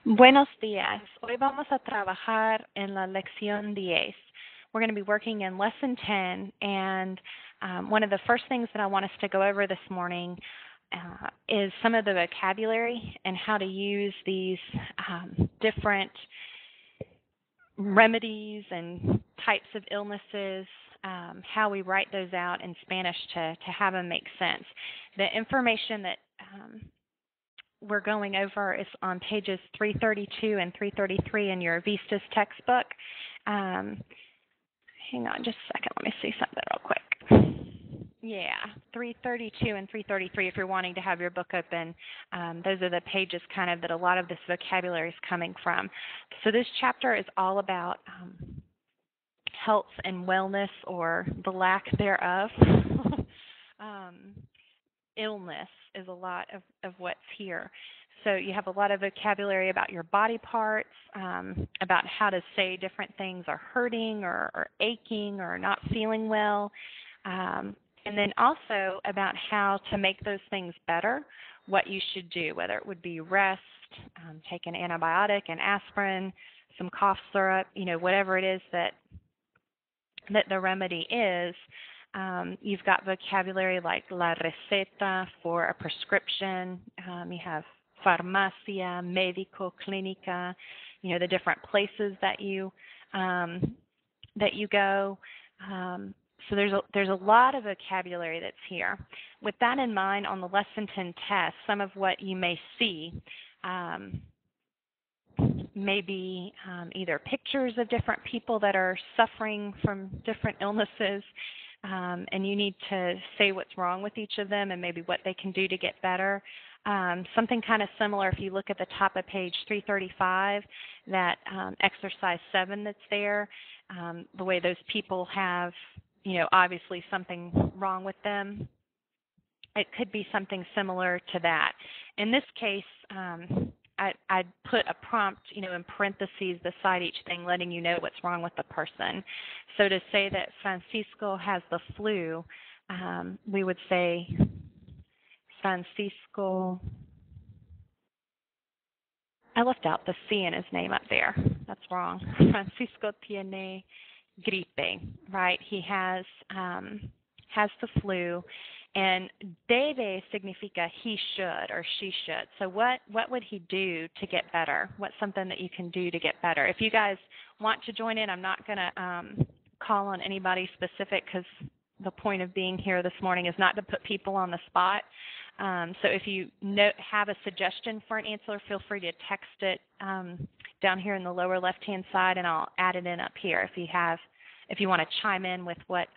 Buenos días. Hoy vamos a trabajar en la lección 10. We're going to be working in lesson 10, and one of the first things that I want us to go over this morning is some of the vocabulary and how to use these different remedies and types of illnesses, how we write those out in Spanish to have them make sense. The information that we're going over is on pages 332 and 333 in your Vistas textbook. Hang on just a second. Let me see something real quick. Yeah, 332 and 333 if you're wanting to have your book open. Those are the pages kind of that a lot of this vocabulary is coming from. So this chapter is all about health and wellness, or the lack thereof. Illness is a lot of what's here. So you have a lot of vocabulary about your body parts, about how to say different things are hurting or aching or not feeling well, and then also about how to make those things better, what you should do, whether it would be rest, take an antibiotic, an aspirin, some cough syrup, whatever it is that the remedy is. You've got vocabulary like la receta for a prescription. You have farmacia, médico, clínica, the different places that you go. So there's a lot of vocabulary that's here. With that in mind, on the Lesson 10 test, some of what you may see maybe either pictures of different people that are suffering from different illnesses, and you need to say what's wrong with each of them and maybe what they can do to get better. Something kind of similar if you look at the top of page 335, that exercise 7 that's there, the way those people have, obviously something wrong with them. It could be something similar to that. In this case, I'd put a prompt, in parentheses beside each thing, letting you know what's wrong with the person. So to say that Francisco has the flu, we would say Francisco. I left out the C in his name up there. That's wrong. Francisco tiene gripe, right? He has the flu. And debe significa he should or she should. So what would he do to get better? What's something that you can do to get better? If you guys want to join in, I'm not going to call on anybody specific, because the point of being here this morning is not to put people on the spot. So if you have a suggestion for an answer, feel free to text it down here in the lower left-hand side, and I'll add it in up here if you want to chime in with what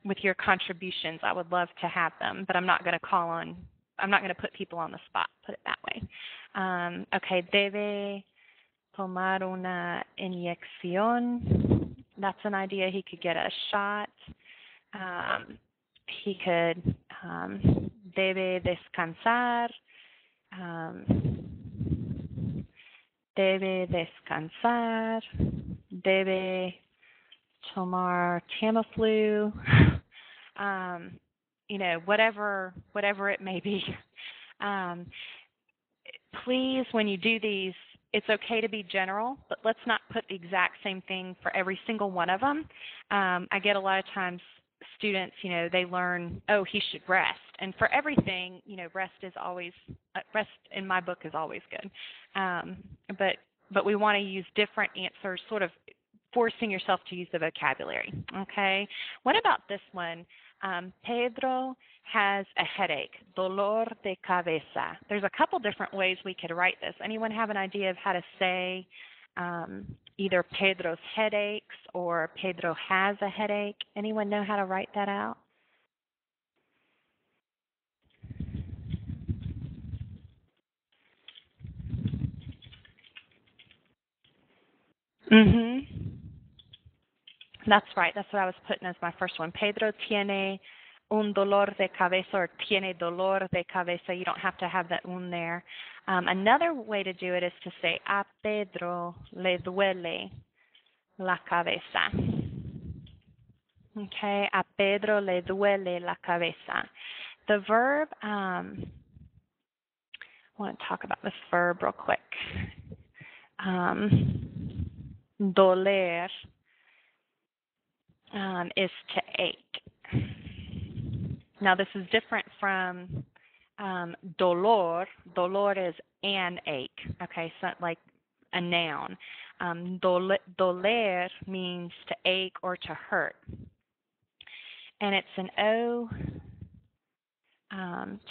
with your contributions. I would love to have them, but I'm not going to put people on the spot, put it that way. Okay, debe tomar una inyección. That's an idea. He could get a shot. He could, debe descansar. Debe descansar. Debe tomar Tamiflu, whatever it may be. Please, when you do these, it's okay to be general, but let's not put the exact same thing for every single one of them. I get a lot of times students, they learn, he should rest. And for everything, rest in my book is always good. But we want to use different answers, sort of forcing yourself to use the vocabulary, okay? What about this one? Pedro has a headache, dolor de cabeza. There's a couple different ways we could write this. Anyone have an idea of how to say either Pedro's headaches or Pedro has a headache? Anyone know how to write that out? That's right. That's what I was putting as my first one. Pedro tiene un dolor de cabeza, or tiene dolor de cabeza. You don't have to have that un there. Another way to do it is to say, a Pedro le duele la cabeza. Okay, a Pedro le duele la cabeza. The verb I want to talk about this verb real quick. Doler is to ache. Now, this is different from dolor. Dolor is an ache, okay, so like a noun. Doler means to ache or to hurt. And it's an O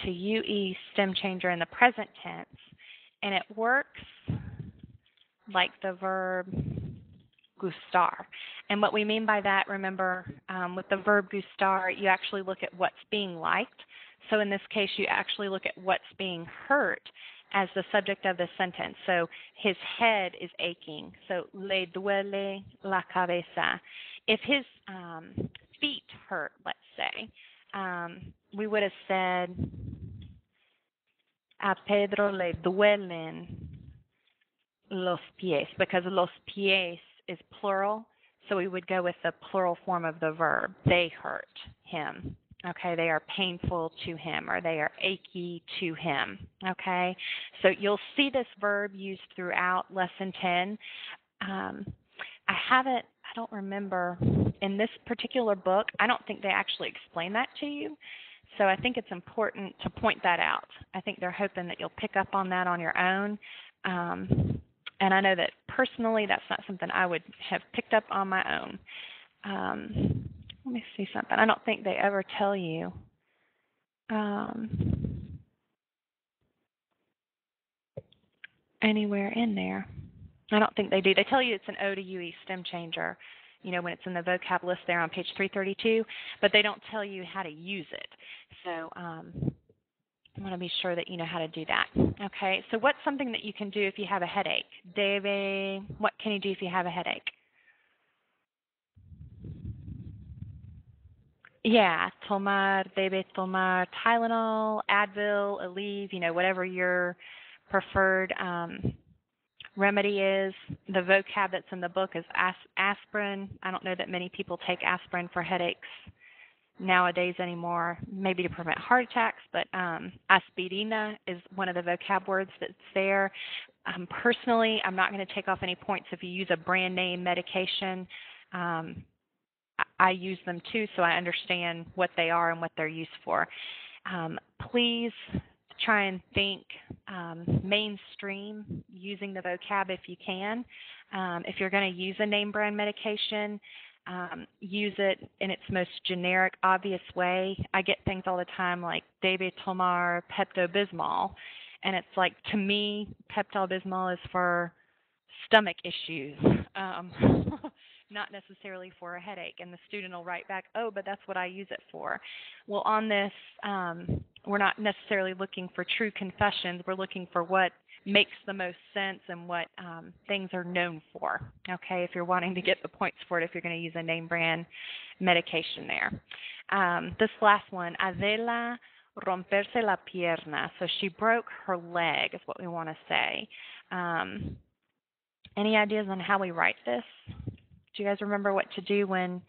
to UE stem changer in the present tense. And it works like the verb gustar. And what we mean by that, remember, with the verb gustar, you actually look at what's being liked. So in this case, you actually look at what's being hurt as the subject of the sentence. So his head is aching. So le duele la cabeza. If his feet hurt, let's say, we would have said a Pedro le duelen los pies, because los pies is plural, so we would go with the plural form of the verb. They hurt him. Okay, they are painful to him, or they are achy to him. Okay, so you'll see this verb used throughout Lesson 10. I don't remember in this particular book, I don't think they actually explain that to you. So I think it's important to point that out. I think they're hoping that you'll pick up on that on your own. And I know that personally that's not something I would have picked up on my own. Let me see something. I don't think they ever tell you. Anywhere in there. I don't think they do. They tell you it's an O to UE stem changer, when it's in the vocab list there on page 332, but they don't tell you how to use it. So I want to be sure that you know how to do that. Okay, so what's something that you can do if you have a headache? What can you do if you have a headache? Yeah, debe tomar Tylenol, Advil, Aleve, whatever your preferred remedy is. The vocab that's in the book is aspirin. I don't know that many people take aspirin for headaches nowadays anymore, maybe to prevent heart attacks, but aspirina is one of the vocab words that's there. Personally, I'm not going to take off any points if you use a brand name medication. I use them too, so I understand what they are and what they're used for. Please try and think mainstream using the vocab if you can. If you're going to use a name brand medication, use it in its most generic, obvious way. I get things all the time like debe tomar Pepto-Bismol, and it's like, to me, Pepto-Bismol is for stomach issues, not necessarily for a headache. And the student will write back, oh, but that's what I use it for. Well, on this, we're not necessarily looking for true confessions. We're looking for what makes the most sense and what things are known for, okay, if you're wanting to get the points for it, if you're going to use a name brand medication there. This last one, Adela romperse la pierna. So she broke her leg is what we want to say. Any ideas on how we write this? Do you guys remember what to do when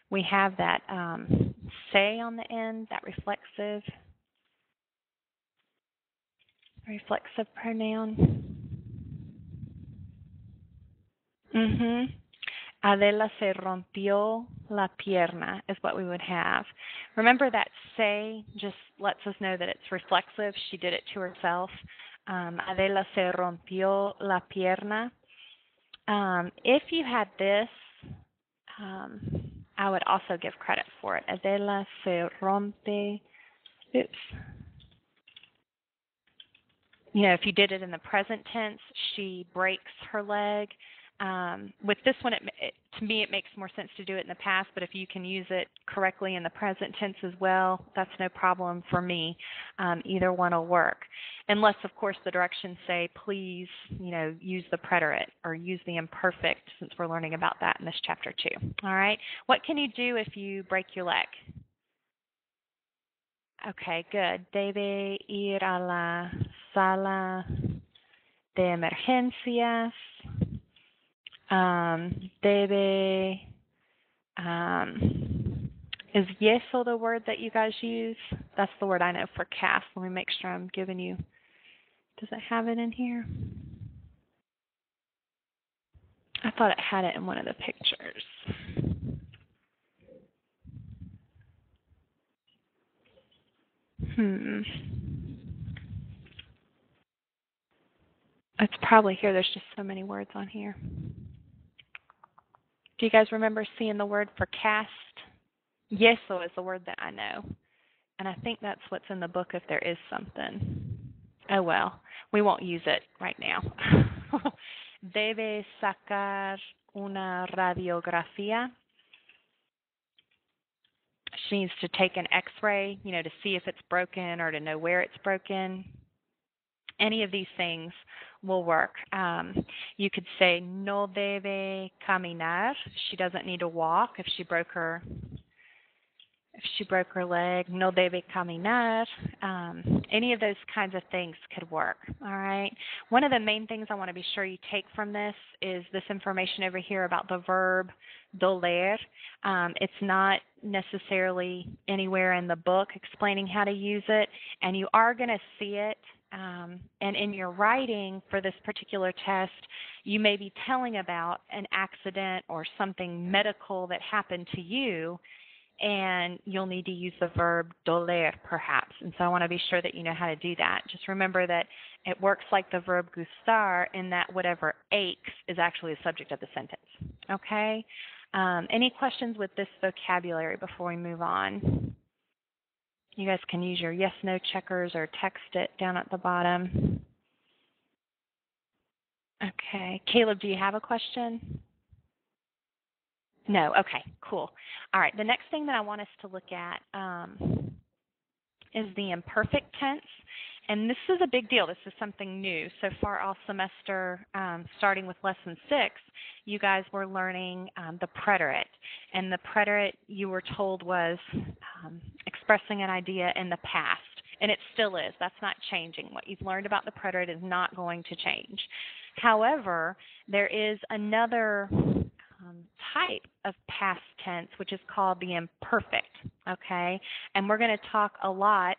we have that say on the end, that reflexive pronoun? Adela se rompió la pierna is what we would have. Remember that say just lets us know that it's reflexive. She did it to herself. Adela se rompió la pierna. If you had this, I would also give credit for it. Adela se rompe. Oops. If you did it in the present tense, she breaks her leg. With this one, to me, it makes more sense to do it in the past, but if you can use it correctly in the present tense as well, that's no problem for me. Either one will work. Unless, of course, the directions say, please, use the preterite or use the imperfect, since we're learning about that in this chapter too. All right? What can you do if you break your leg? Okay, good. Debe ir a la sala de emergencias. Debe, is yeso the word that you guys use? That's the word I know for cast. Let me make sure I'm giving you Does it have it in here? I thought it had it in one of the pictures. It's probably here. There's just so many words on here. Do you guys remember seeing the word for cast? Yeso is the word that I know. And I think that's what's in the book if there is something. Oh, well, we won't use it right now. Debe sacar una radiografía. She needs to take an x-ray, to see if it's broken or to know where it's broken. Any of these things will work. You could say, no debe caminar. She doesn't need to walk if she broke her leg. No debe caminar. Any of those kinds of things could work. All right. One of the main things I want to be sure you take from this is this information over here about the verb doler. It's not necessarily anywhere in the book explaining how to use it, and you are going to see it. And in your writing for this particular test, you may be telling about an accident or something medical that happened to you, and you'll need to use the verb doler perhaps. And so I want to be sure that you know how to do that. Just remember that it works like the verb gustar in that whatever aches is actually the subject of the sentence. Okay? Any questions with this vocabulary before we move on? You guys can use your yes-no checkers or text it down at the bottom. Okay. Caleb, do you have a question? No? Okay, cool. All right, the next thing that I want us to look at is the imperfect tense. And this is a big deal. This is something new. So far all semester, starting with lesson 6, you guys were learning the preterite. And the preterite, you were told, was expressing an idea in the past. And it still is. That's not changing. What you've learned about the preterite is not going to change. However, there is another type of past tense, which is called the imperfect, okay? And we're going to talk a lot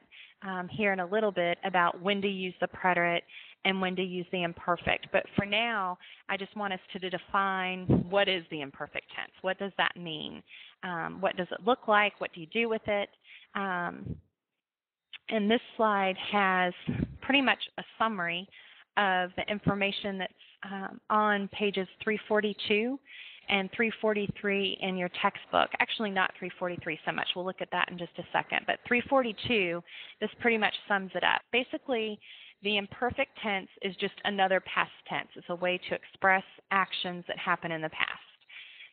here in a little bit about when to use the preterite and when to use the imperfect. But for now, I just want us to define what is the imperfect tense. What does that mean? What does it look like? What do you do with it? And this slide has pretty much a summary of the information that's on pages 342 and 343 in your textbook. Actually, not 343 so much. We'll look at that in just a second. But 342, this pretty much sums it up. Basically, the imperfect tense is just another past tense. It's a way to express actions that happen in the past.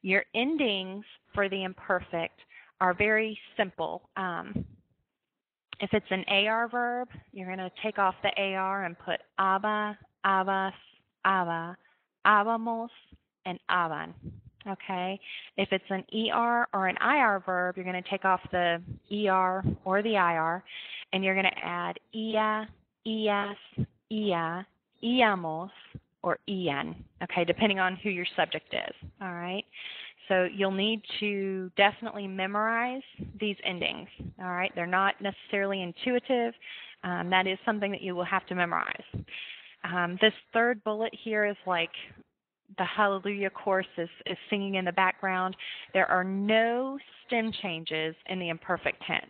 Your endings for the imperfect are very simple. If it's an AR verb, you're going to take off the AR and put aba, abas, aba, abamos, and aban. Okay? If it's an ER or an IR verb, you're going to take off the ER or the IR, and you're going to add ia, ias, ia, iamos, or ian, okay, depending on who your subject is. All right? So you'll need to definitely memorize these endings. All right? They're not necessarily intuitive. That is something that you will have to memorize. This third bullet here is like the Hallelujah chorus is singing in the background. There are no stem changes in the imperfect tense.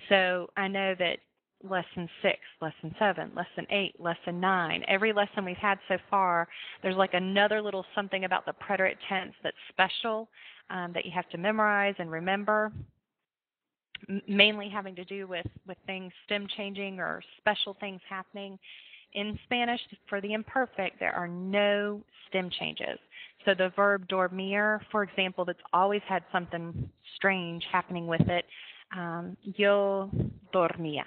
So I know that lesson 6, lesson 7, lesson 8, lesson 9, every lesson we've had so far, there's like another little something about the preterite tense that's special that you have to memorize and remember, mainly having to do with things stem changing or special things happening. In Spanish, for the imperfect, there are no stem changes. So the verb dormir, for example, that's always had something strange happening with it, yo dormía.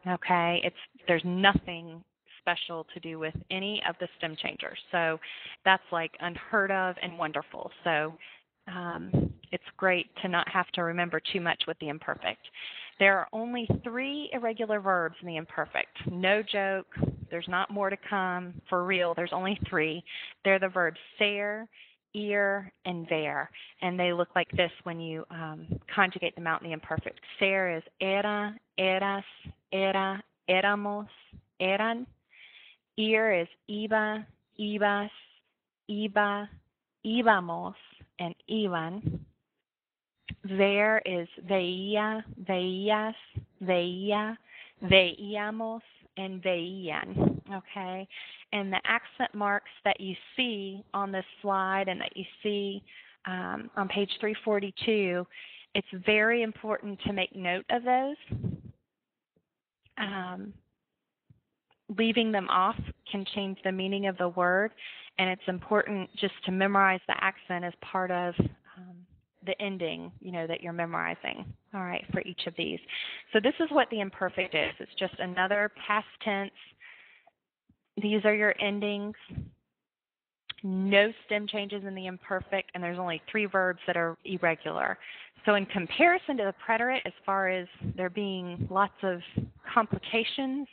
Okay, there's nothing special to do with any of the stem changers. So that's like unheard of and wonderful. So it's great to not have to remember too much with the imperfect. There are only 3 irregular verbs in the imperfect. No joke. There's not more to come. For real, there's only 3. They're the verbs ser, ir, and ver. And they look like this when you conjugate them out in the imperfect. Ser is era, eras, era, éramos, eran. Ear is iba, ibas, iba, íbamos, and iban. There is veía, veías, veía, veíamos, and veían. Okay? And the accent marks that you see on this slide and that you see on page 342, it's very important to make note of those. Leaving them off can change the meaning of the word, and it's important just to memorize the accent as part of the ending, that you're memorizing, all right, for each of these. So this is what the imperfect is. It's just another past tense. These are your endings. No stem changes in the imperfect, and there's only 3 verbs that are irregular. So in comparison to the preterite, as far as there being lots of complications,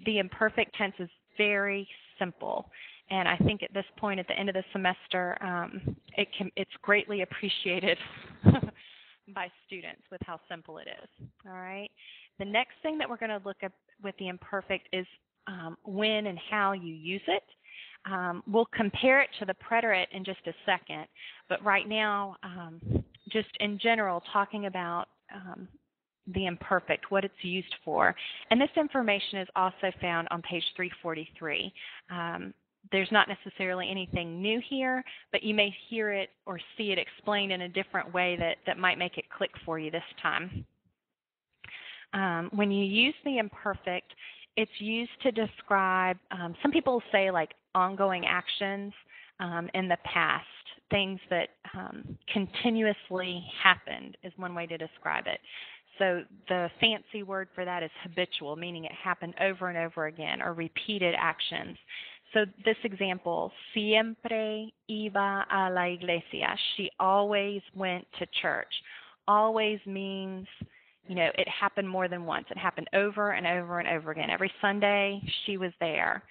the imperfect tense is very simple. And I think at this point, at the end of the semester, it's greatly appreciated by students with how simple it is. All right. The next thing that we're going to look at with the imperfect is when and how you use it. We'll compare it to the preterite in just a second, but right now, just in general, talking about the imperfect, what it's used for. And this information is also found on page 343. There's not necessarily anything new here, but you may hear it or see it explained in a different way that might make it click for you this time. When you use the imperfect, it's used to describe, some people say like ongoing actions in the past, things that continuously happened is one way to describe it. So the fancy word for that is habitual, meaning it happened over and over again, or repeated actions. So this example, siempre iba a la iglesia. She always went to church. Always means, it happened more than once. It happened over and over and over again. Every Sunday, she was there.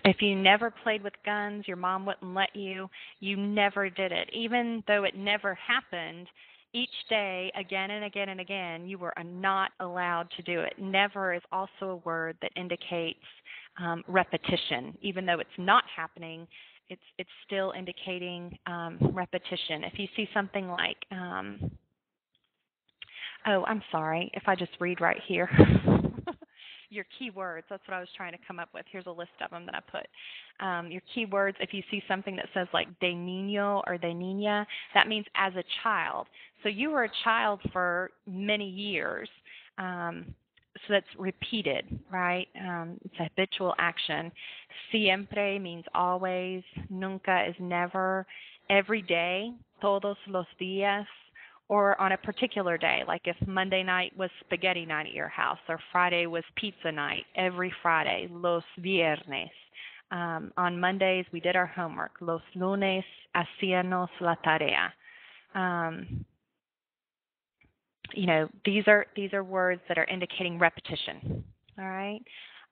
If you never played with guns, your mom wouldn't let you, you never did it. Even though it never happened, each day, again and again and again, you were not allowed to do it. Never is also a word that indicates repetition. Even though it's not happening, it's still indicating repetition. If you see something like, I'm sorry, if I just read right here. Your keywords, that's what I was trying to come up with. Here's a list of them that I put. Your keywords, if you see something that says like de niño or de niña, that means as a child. So you were a child for many years. So that's repeated, right? It's a habitual action. Siempre means always. Nunca is never. Every day, todos los días. Or on a particular day, like if Monday night was spaghetti night at your house, or Friday was pizza night, every Friday, los viernes. On Mondays, we did our homework. Los lunes hacíamos la tarea. These are words that are indicating repetition. All right.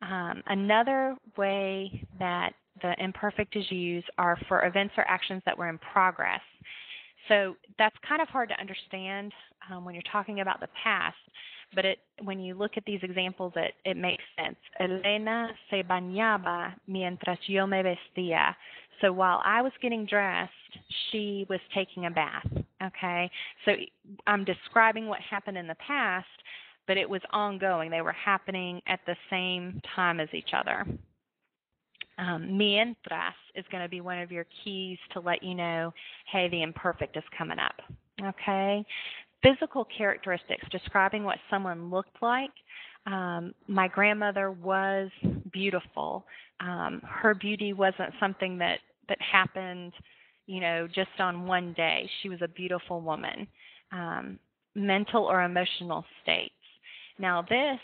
Another way that the imperfect is used are for events or actions that were in progress. So that's kind of hard to understand when you're talking about the past, but when you look at these examples, it makes sense. Elena se bañaba mientras yo me vestía. So while I was getting dressed, she was taking a bath, okay? So I'm describing what happened in the past, but it was ongoing. They were happening at the same time as each other. Mientras is going to be one of your keys to let you know, hey, the imperfect is coming up. Okay? Physical characteristics, describing what someone looked like. My grandmother was beautiful. Her beauty wasn't something that happened, just on one day. She was a beautiful woman. Mental or emotional states. Now this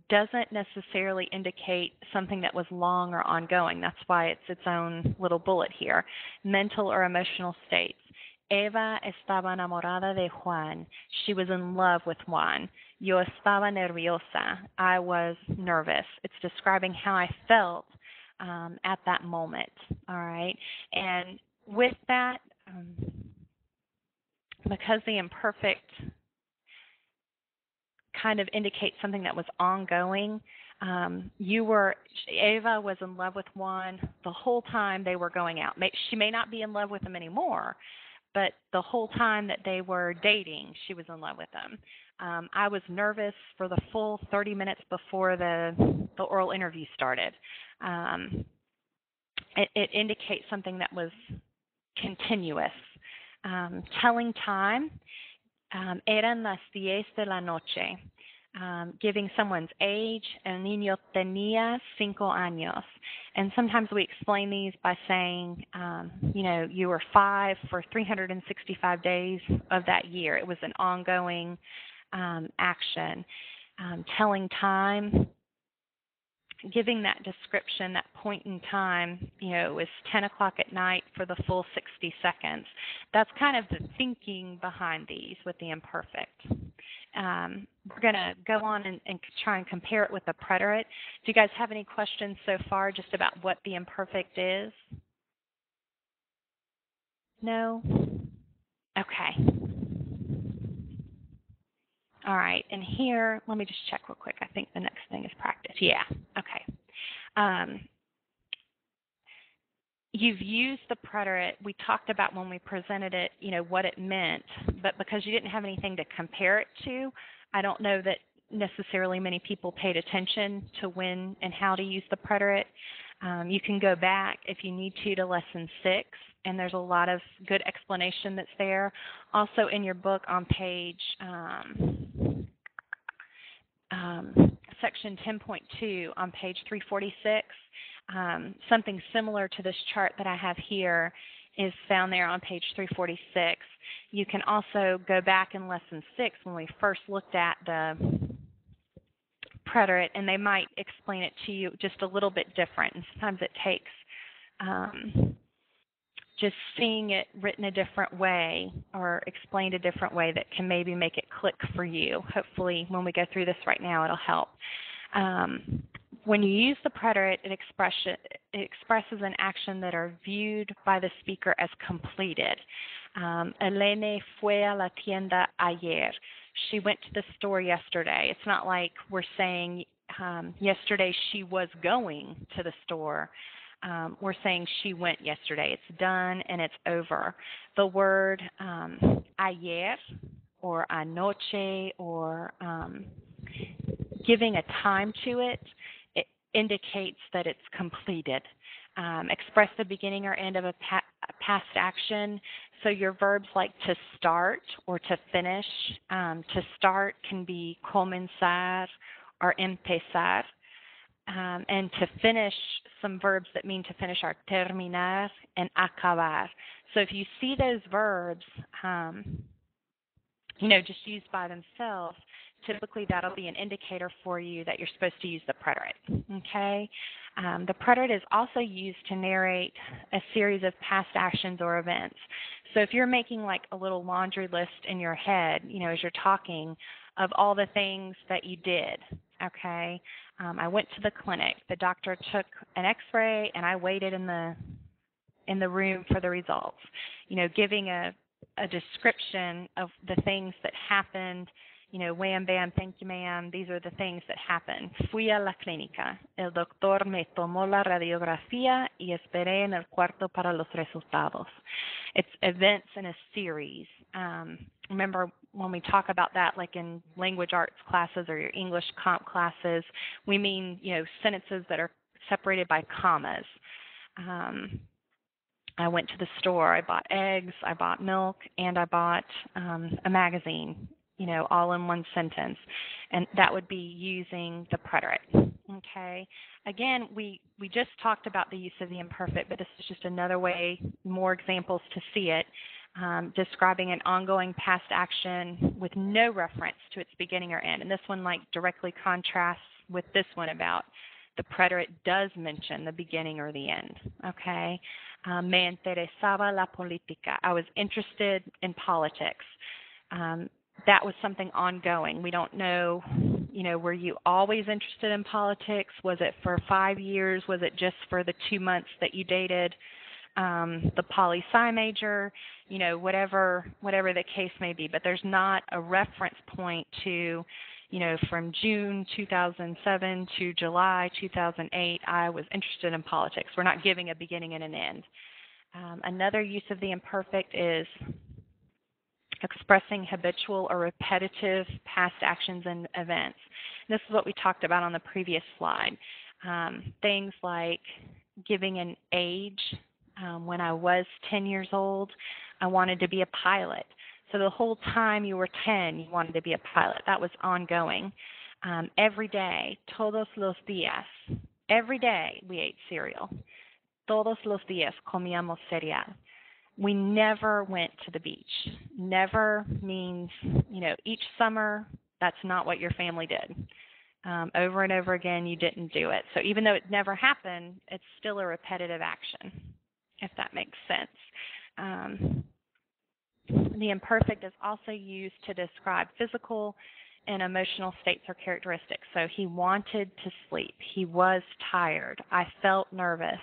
doesn't necessarily indicate something that was long or ongoing. That's why it's its own little bullet here. Mental or emotional states. Eva estaba enamorada de Juan. She was in love with Juan. Yo estaba nerviosa. I was nervous. It's describing how I felt at that moment. All right. And with that, because the imperfect kind of indicates something that was ongoing, Eva was in love with Juan the whole time they were going out. She may not be in love with him anymore, but the whole time that they were dating, she was in love with him. I was nervous for the full 30 minutes before the oral interview started. It indicates something that was continuous. Telling time, eran las 10 de la noche. Giving someone's age, el niño tenía 5 años. And sometimes we explain these by saying, you were 5 for 365 days of that year. It was an ongoing action. Telling time, giving that description, that point in time, it was 10 o'clock at night for the full 60 seconds. That's kind of the thinking behind these with the imperfect. We're going to go on and try and compare it with the preterite. Do you guys have any questions so far just about what the imperfect is? No? Okay. All right, and here, let me just check real quick. I think the next thing is practice. Yeah, okay. You've used the preterite. We talked about when we presented it, what it meant, but because you didn't have anything to compare it to, I don't know that necessarily many people paid attention to when and how to use the preterite. You can go back if you need to Lesson 6, and there's a lot of good explanation that's there. Also in your book on page section 10.2 on page 346, something similar to this chart that I have here is found there on page 346. You can also go back in Lesson 6 when we first looked at the preterite, and they might explain it to you just a little bit different. And sometimes it takes just seeing it written a different way or explained a different way that can maybe make it click for you. Hopefully, when we go through this right now, it'll help. When you use the preterite, it expresses an action that are viewed by the speaker as completed. Elena fue a la tienda ayer. She went to the store yesterday. It's not like we're saying yesterday she was going to the store. We're saying she went yesterday. It's done and it's over. The word ayer or anoche or giving a time to it, it indicates that it's completed. Express the beginning or end of a past action. So your verbs like to start or to finish. To start can be comenzar or empezar. And to finish, some verbs that mean to finish are terminar and acabar. So if you see those verbs, just used by themselves, typically that'll be an indicator for you that you're supposed to use the preterite. Okay? The preterite is also used to narrate a series of past actions or events. So if you're making like a little laundry list in your head, as you're talking, of all the things that you did, okay? I went to the clinic. The doctor took an X-ray, and I waited in the room for the results. Giving a description of the things that happened. Wham, bam, thank you, ma'am. These are the things that happened. Fui a la clínica. El doctor me tomó la radiografía y esperé en el cuarto para los resultados. It's events in a series. Remember when we talk about that, like in language arts classes or your English comp classes, we mean, sentences that are separated by commas. I went to the store. I bought eggs, I bought milk, and I bought a magazine, all in one sentence. And that would be using the preterite. Okay. Again, we just talked about the use of the imperfect, but this is just another way, more examples to see it. Describing an ongoing past action with no reference to its beginning or end. And this one directly contrasts with this one about the preterite does mention the beginning or the end, okay? Me interesaba la política. I was interested in politics. That was something ongoing. We don't know, were you always interested in politics? Was it for 5 years? Was it just for the 2 months that you dated the poli-sci major? Whatever the case may be. But there's not a reference point to, from June 2007 to July 2008, I was interested in politics. We're not giving a beginning and an end. Another use of the imperfect is expressing habitual or repetitive past actions and events. This is what we talked about on the previous slide. Things like giving an age. When I was 10 years old, I wanted to be a pilot. So the whole time you were 10, you wanted to be a pilot. That was ongoing. Every day, todos los días. Every day we ate cereal. Todos los días comíamos cereal. We never went to the beach. Never means, each summer, that's not what your family did. Over and over again, you didn't do it. So even though it never happened, it's still a repetitive action, if that makes sense. The imperfect is also used to describe physical and emotional states or characteristics. So he wanted to sleep. He was tired. I felt nervous.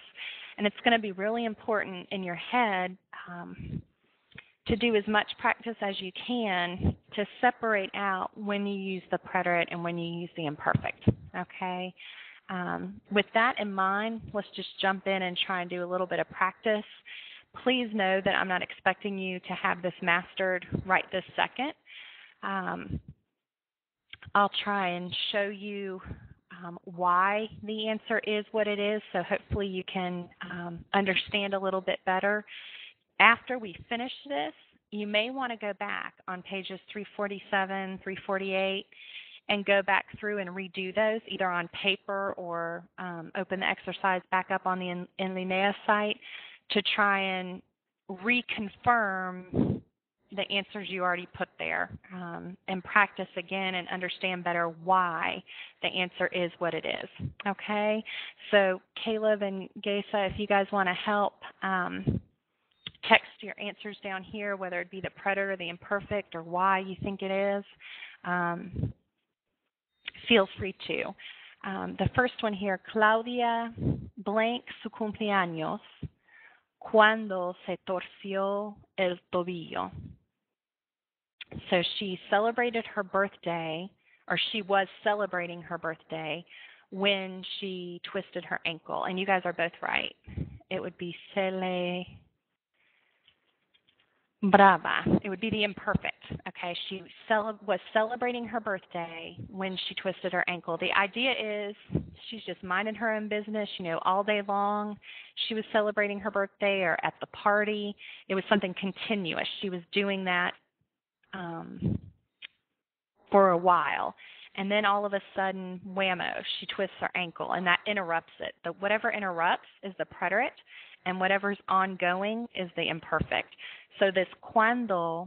And it's going to be really important in your head to do as much practice as you can to separate out when you use the preterite and when you use the imperfect, okay? With that in mind, let's just jump in and try and do a little bit of practice. Please know that I'm not expecting you to have this mastered right this second. I'll try and show you why the answer is what it is, so hopefully you can understand a little bit better. After we finish this, you may want to go back on pages 347, 348, and go back through and redo those, either on paper or open the exercise back up on the En Linea site to try and reconfirm the answers you already put there and practice again and understand better why the answer is what it is. Okay? So Caleb and Gesa, if you guys want to help, text your answers down here, whether it be the preterite or the imperfect or why you think it is. Feel free to. The first one here, Claudia blank su cumpleaños cuando se torció el tobillo. So she celebrated her birthday, or she was celebrating her birthday when she twisted her ankle. And you guys are both right. It would be celebraba. It would be the imperfect. Okay, she was celebrating her birthday when she twisted her ankle. The idea is she's just minding her own business, all day long. She was celebrating her birthday or at the party. It was something continuous. She was doing that for a while. And then all of a sudden, whammo, she twists her ankle, and that interrupts it. Whatever interrupts is the preterite, and whatever's ongoing is the imperfect. So this cuando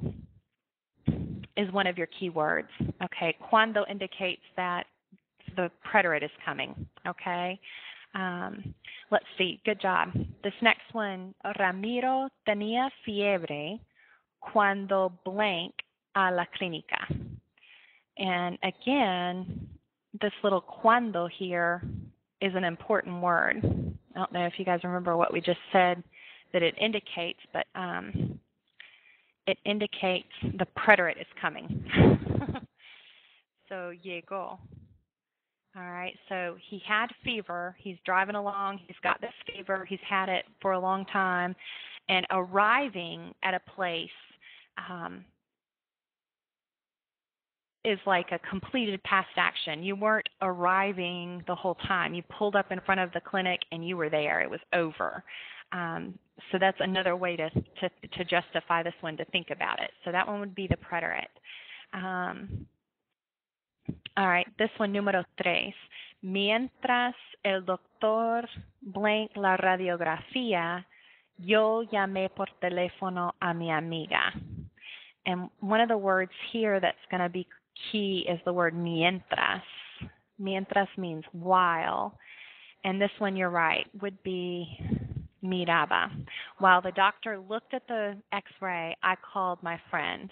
is one of your key words. Okay, cuando indicates that the preterite is coming. Okay, let's see. Good job. This next one, Ramiro tenía fiebre cuando blank a la clínica. And again, this little cuando here is an important word. I don't know if you guys remember what we just said that it indicates, but it indicates the preterite is coming. So, llegó. All right, so he had fever. He's driving along. He's got this fever. He's had it for a long time. And arriving at a place is like a completed past action. You weren't arriving the whole time. You pulled up in front of the clinic and you were there. It was over. So that's another way to justify this one, to think about it. So that one would be the preterite. All right, this one, número 3. Mientras el doctor blank la radiografía, yo llamé por teléfono a mi amiga. And one of the words here that's going to be key is the word mientras. Mientras means while. And this one, you're right, would be miraba. While the doctor looked at the x-ray, I called my friend.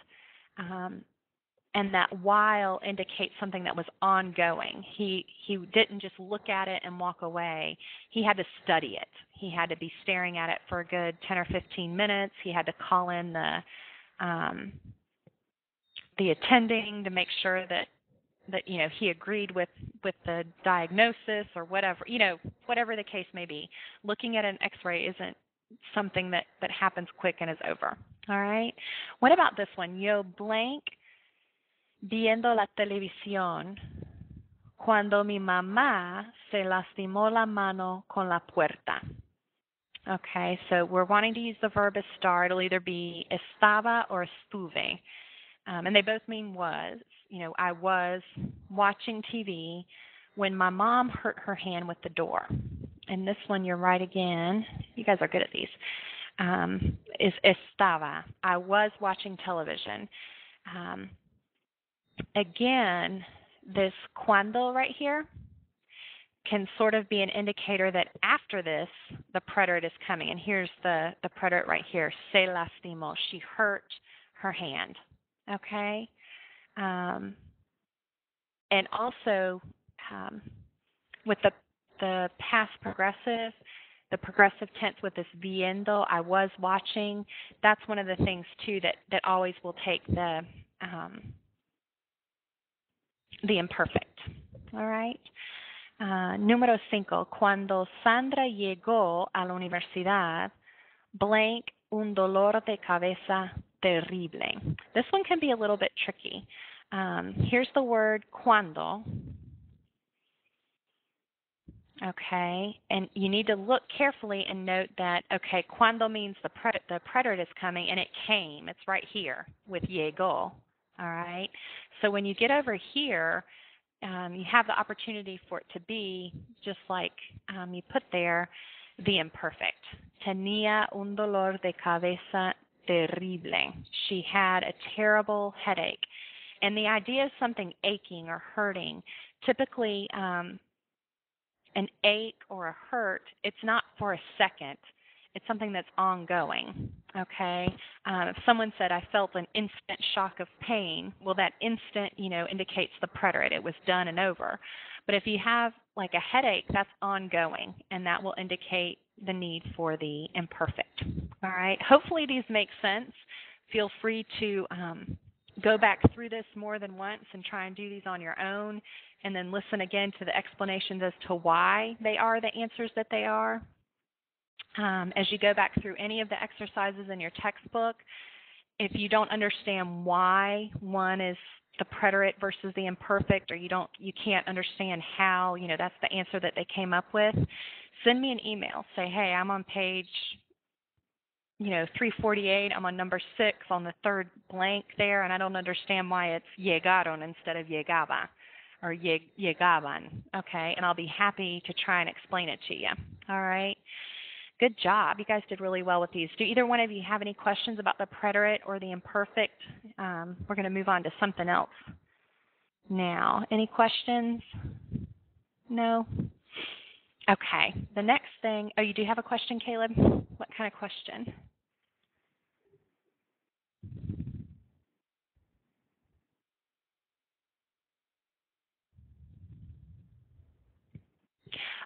And that while indicates something that was ongoing. He didn't just look at it and walk away. He had to study it. He had to be staring at it for a good 10 or 15 minutes. He had to call in the attending to make sure that he agreed with the diagnosis or whatever, whatever the case may be. Looking at an x-ray isn't something that happens quick and is over. All right? What about this one? Yo blank viendo la televisión cuando mi mamá se lastimó la mano con la puerta. Okay, so we're wanting to use the verb estar. It'll either be estaba or estuve. And they both mean was. I was watching TV when my mom hurt her hand with the door. And this one, you're right again. You guys are good at these. Is estaba. I was watching television. Again, this cuando right here can sort of be an indicator that after this, the preterite is coming. And here's the preterite right here, se lastimó. She hurt her hand, okay? And also, with the past progressive, the progressive tense with this viendo, I was watching, that's one of the things, too, that always will take the imperfect, all right? Número 5, cuando Sandra llegó a la universidad, blank, un dolor de cabeza terrible. This one can be a little bit tricky. Here's the word cuando. Okay, and you need to look carefully and note that, okay, cuando means the preterite is coming, and it came. It's right here with llegó, all right? So when you get over here, you have the opportunity for it to be, just like you put there, the imperfect. Tenía un dolor de cabeza terrible. She had a terrible headache. And the idea is something aching or hurting. Typically, an ache or a hurt, it's not for a second. It's something that's ongoing, okay? If someone said, I felt an instant shock of pain, well, that instant, indicates the preterite. It was done and over. But if you have, like, a headache, that's ongoing, and that will indicate the need for the imperfect, all right? Hopefully these make sense. Feel free to go back through this more than once and try and do these on your own, and then listen again to the explanations as to why they are the answers that they are. As you go back through any of the exercises in your textbook, if you don't understand why one is the preterite versus the imperfect, or you can't understand how, that's the answer that they came up with, send me an email. Say, hey, I'm on page 348, I'm on number 6 on the third blank there, and I don't understand why it's llegaron instead of llegaba or llegaban, okay? And I'll be happy to try and explain it to you, all right? Good job. You guys did really well with these. Do either one of you have any questions about the preterite or the imperfect? We're going to move on to something else now. Any questions? No? Okay. The next thing, you do have a question, Caleb? What kind of question?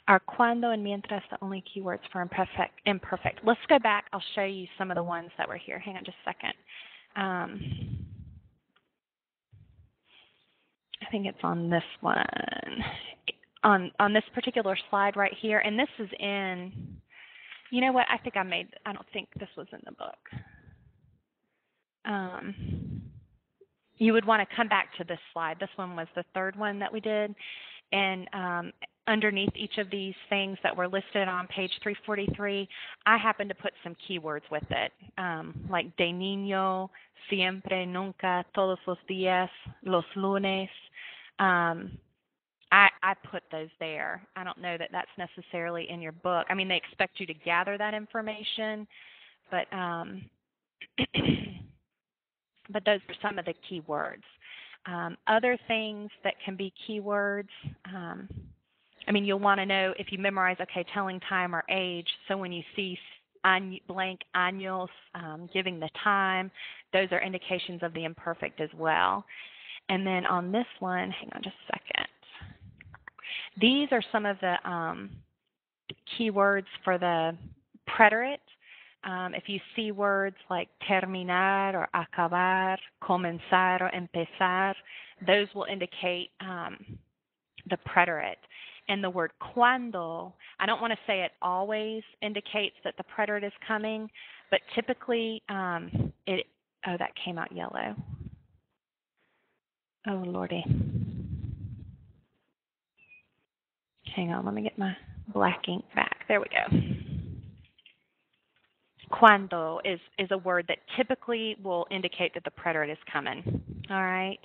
Are cuando and mientras the only keywords for imperfect? Let's go back. I'll show you some of the ones that were here. Hang on just a second. I think it's on this one. On this particular slide right here, and this is in, you know what, I don't think this was in the book. You would want to come back to this slide. This one was the third one that we did, and underneath each of these things that were listed on page 343, I happened to put some keywords with it, like de niño, siempre, nunca, todos los días, los lunes. I put those there. I don't know that that's necessarily in your book. I mean, they expect you to gather that information, but but those are some of the key words. Other things that can be keywords, you'll want to know if you memorize, okay, telling time or age. So when you see blank años, giving the time, those are indications of the imperfect as well. And then on this one, hang on just a second. These are some of the keywords for the preterite. If you see words like terminar or acabar, comenzar or empezar, those will indicate the preterite. And the word cuando, I don't want to say it always indicates that the preterite is coming, but typically that came out yellow. Oh, Lordy. Hang on, let me get my black ink back. There we go. Cuando is a word that typically will indicate that the preterite is coming. All right?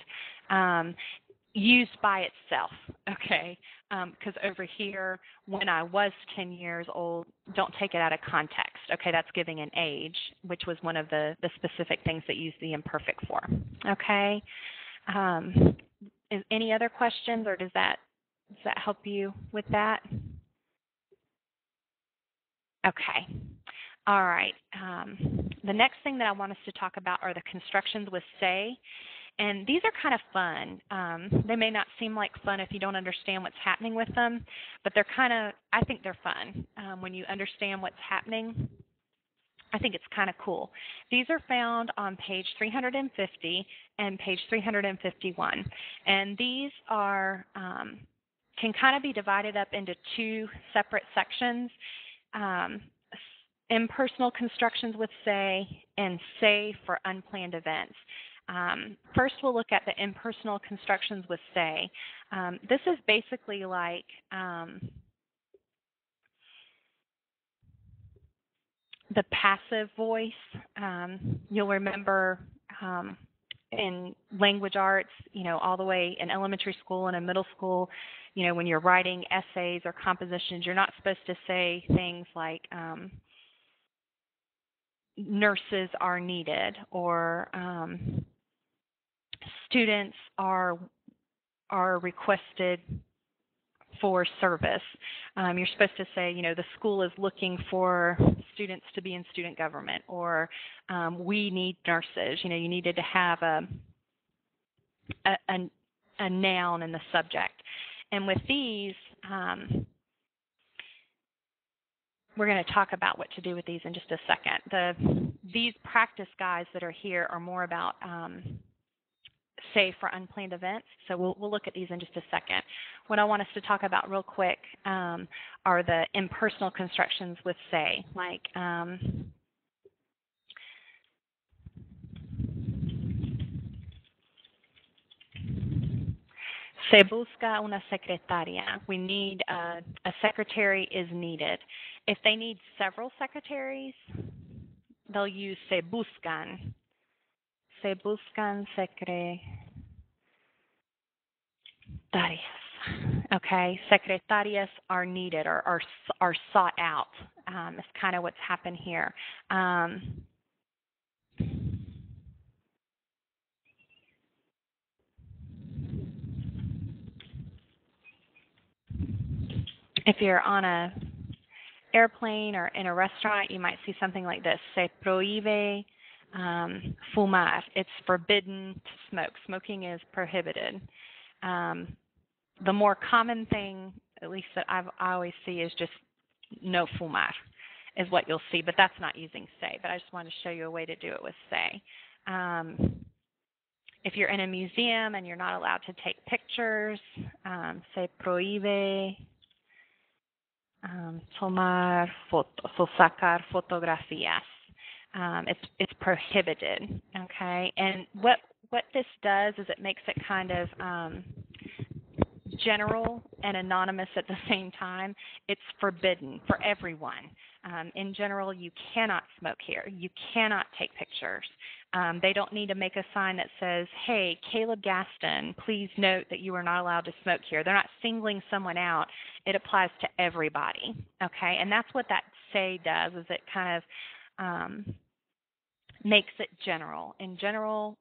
Used by itself, okay? Because over here, when I was 10 years old, don't take it out of context, okay? That's giving an age, which was one of the specific things that used the imperfect for, okay? Any other questions, or does that help you with that? Okay. All right. The next thing that I want us to talk about are the constructions with say. And these are kind of fun. They may not seem like fun if you don't understand what's happening with them, but I think they're fun. When you understand what's happening, I think it's kind of cool. These are found on page 350 and page 351. And these can kind of be divided up into two separate sections. Impersonal constructions with say and say for unplanned events. First, we'll look at the impersonal constructions with say. This is basically like the passive voice. You'll remember in language arts, all the way in elementary school and in middle school, when you're writing essays or compositions, you're not supposed to say things like nurses are needed or students are requested for service. You're supposed to say, the school is looking for students to be in student government, or we need nurses. You needed to have a noun in the subject. And with these, we're going to talk about what to do with these in just a second. These practice guides that are here are more about say for unplanned events. So we'll look at these in just a second. What I want us to talk about real quick are the impersonal constructions with say, like se busca una secretaria. We need a secretary is needed. If they need several secretaries, they'll use se buscan. Se buscan secretarias. Okay, secretarias are needed or are sought out. It's kind of what's happened here. If you're on a airplane or in a restaurant, you might see something like this: se prohíbe fumar. It's forbidden to smoke. Smoking is prohibited. The more common thing, at least that I always see, is just no fumar is what you'll see, but that's not using say. But I just wanted to show you a way to do it with say. If you're in a museum and you're not allowed to take pictures, se prohíbe tomar fotos o sacar fotografías. It's prohibited, okay? And what this does is it makes it kind of general and anonymous at the same time. It's forbidden for everyone. In general, you cannot smoke here. You cannot take pictures. They don't need to make a sign that says, hey, Caleb Gaston, please note that you are not allowed to smoke here. They're not singling someone out. It applies to everybody, okay? And that's what that say does, is it kind of makes it general. In general,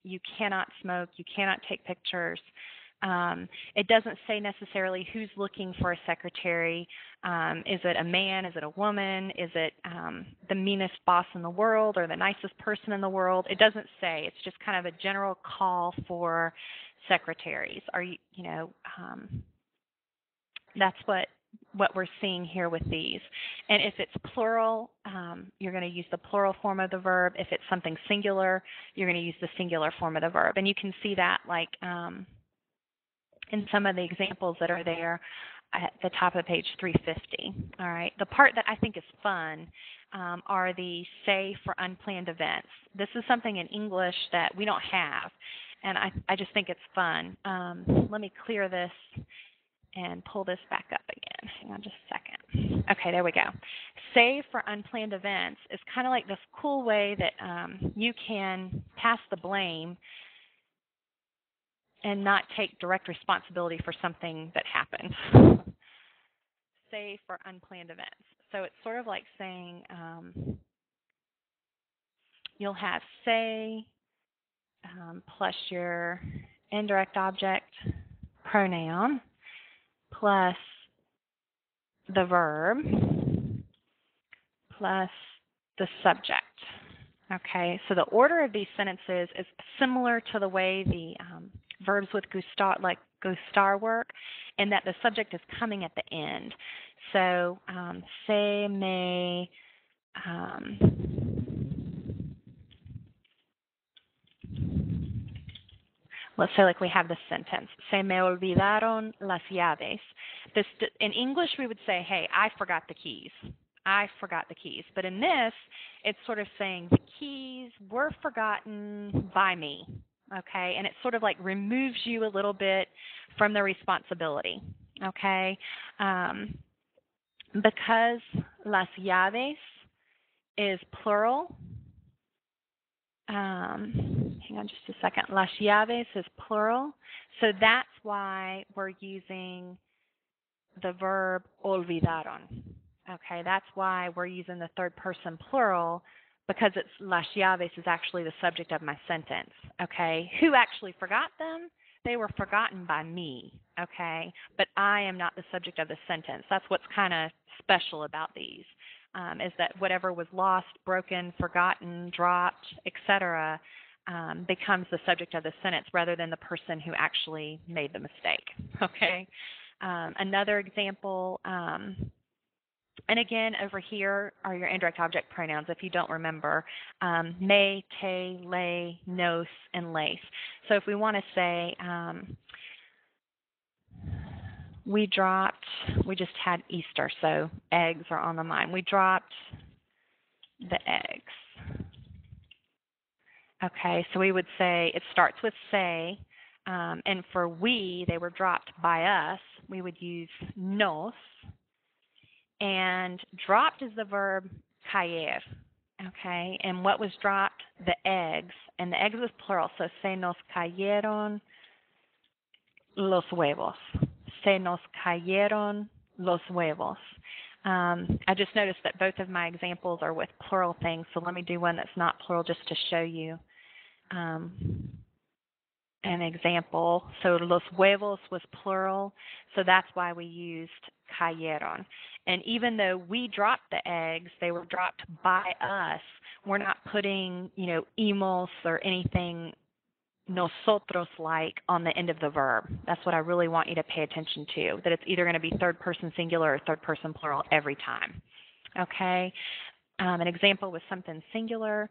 you cannot smoke. You cannot take pictures. It doesn't say necessarily who's looking for a secretary. Is it a man? Is it a woman? Is it the meanest boss in the world or the nicest person in the world? It doesn't say. It's just kind of a general call for secretaries. That's what we're seeing here with these. And if it's plural, you're going to use the plural form of the verb. If it's something singular, you're going to use the singular form of the verb. And you can see that like in some of the examples that are there at the top of page 350. All right. The part that I think is fun are the say for unplanned events. This is something in English that we don't have, and I just think it's fun. Let me clear this and pull this back up again. Hang on just a second. Okay, there we go. Say for unplanned events is kind of like this cool way that you can pass the blame and not take direct responsibility for something that happened. Say for unplanned events. So it's sort of like saying you'll have say plus your indirect object pronoun plus the verb plus the subject. Okay, so the order of these sentences is similar to the way the verbs with gustar work, in that the subject is coming at the end. So se me let's say like we have this sentence, se me olvidaron las llaves. In English we would say, hey, I forgot the keys. I forgot the keys. But in this, it's sort of saying the keys were forgotten by me. Okay? And it sort of like removes you a little bit from the responsibility. Okay? Because las llaves is plural. Hang on just a second. Las llaves is plural. So that's why we're using the verb olvidaron. Okay, that's why we're using the third person plural, because it's las llaves is actually the subject of my sentence. Okay, who actually forgot them? They were forgotten by me. Okay, but I am not the subject of the sentence. That's what's kind of special about these, is that whatever was lost, broken, forgotten, dropped, etc., becomes the subject of the sentence rather than the person who actually made the mistake. Okay, another example. And again, over here are your indirect object pronouns, if you don't remember, me, te, le, nos, and lace. So if we want to say, we just had Easter, so eggs are on the mind. We dropped the eggs. Okay, so we would say, it starts with say, and for we, they were dropped by us, we would use nos. And dropped is the verb caer, okay? And what was dropped? The eggs. And the eggs was plural, so se nos cayeron los huevos. Se nos cayeron los huevos. I just noticed that both of my examples are with plural things, so let me do one that's not plural just to show you an example. So los huevos was plural, so that's why we used cayeron. And even though we dropped the eggs, they were dropped by us. We're not putting, imos or anything nosotros-like on the end of the verb. That's what I really want you to pay attention to, that it's either going to be third person singular or third person plural every time. Okay? An example with something singular.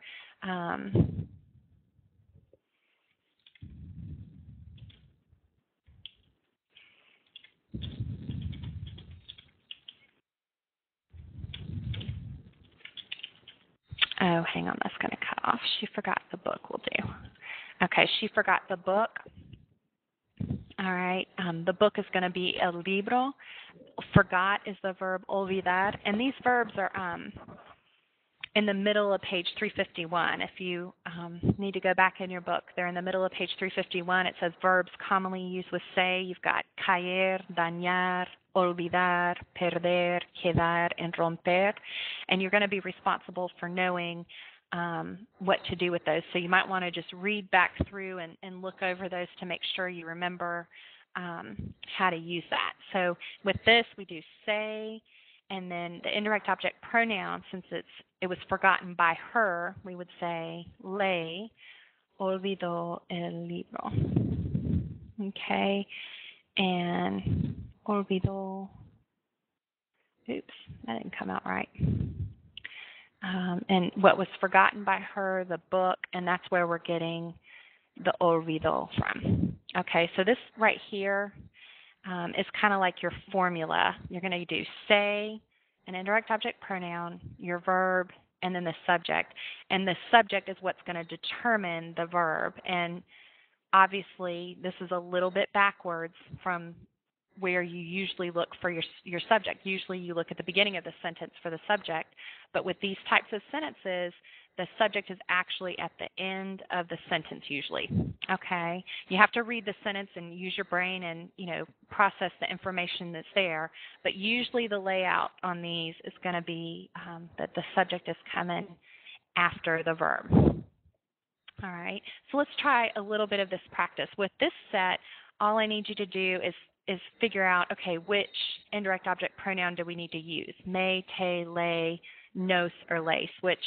Oh, hang on, that's going to cut off. She forgot the book will do. Okay, she forgot the book. All right, the book is going to be el libro. Forgot is the verb olvidar. And these verbs are in the middle of page 351. If you need to go back in your book, they're in the middle of page 351. It says verbs commonly used with say. You've got caer, dañar, olvidar, perder, quedar, and romper. And you're going to be responsible for knowing what to do with those. So you might want to just read back through and look over those to make sure you remember how to use that. So with this, we do say, and then the indirect object pronoun, since it was forgotten by her, we would say le olvidó el libro. Okay, and olvidó. Oops, that didn't come out right. And what was forgotten by her, the book, and that's where we're getting the olvidó from. Okay, so this right here is kind of like your formula. You're going to do say, an indirect object pronoun, your verb, and then the subject. And the subject is what's going to determine the verb. And obviously, this is a little bit backwards from where you usually look for your subject. Usually you look at the beginning of the sentence for the subject, but with these types of sentences, the subject is actually at the end of the sentence usually. Okay? You have to read the sentence and use your brain and, process the information that's there, but usually the layout on these is going to be that the subject is coming after the verb. All right, so let's try a little bit of this practice. With this set, all I need you to do is figure out, okay, which indirect object pronoun do we need to use? Me, te, le, nos, or lace, which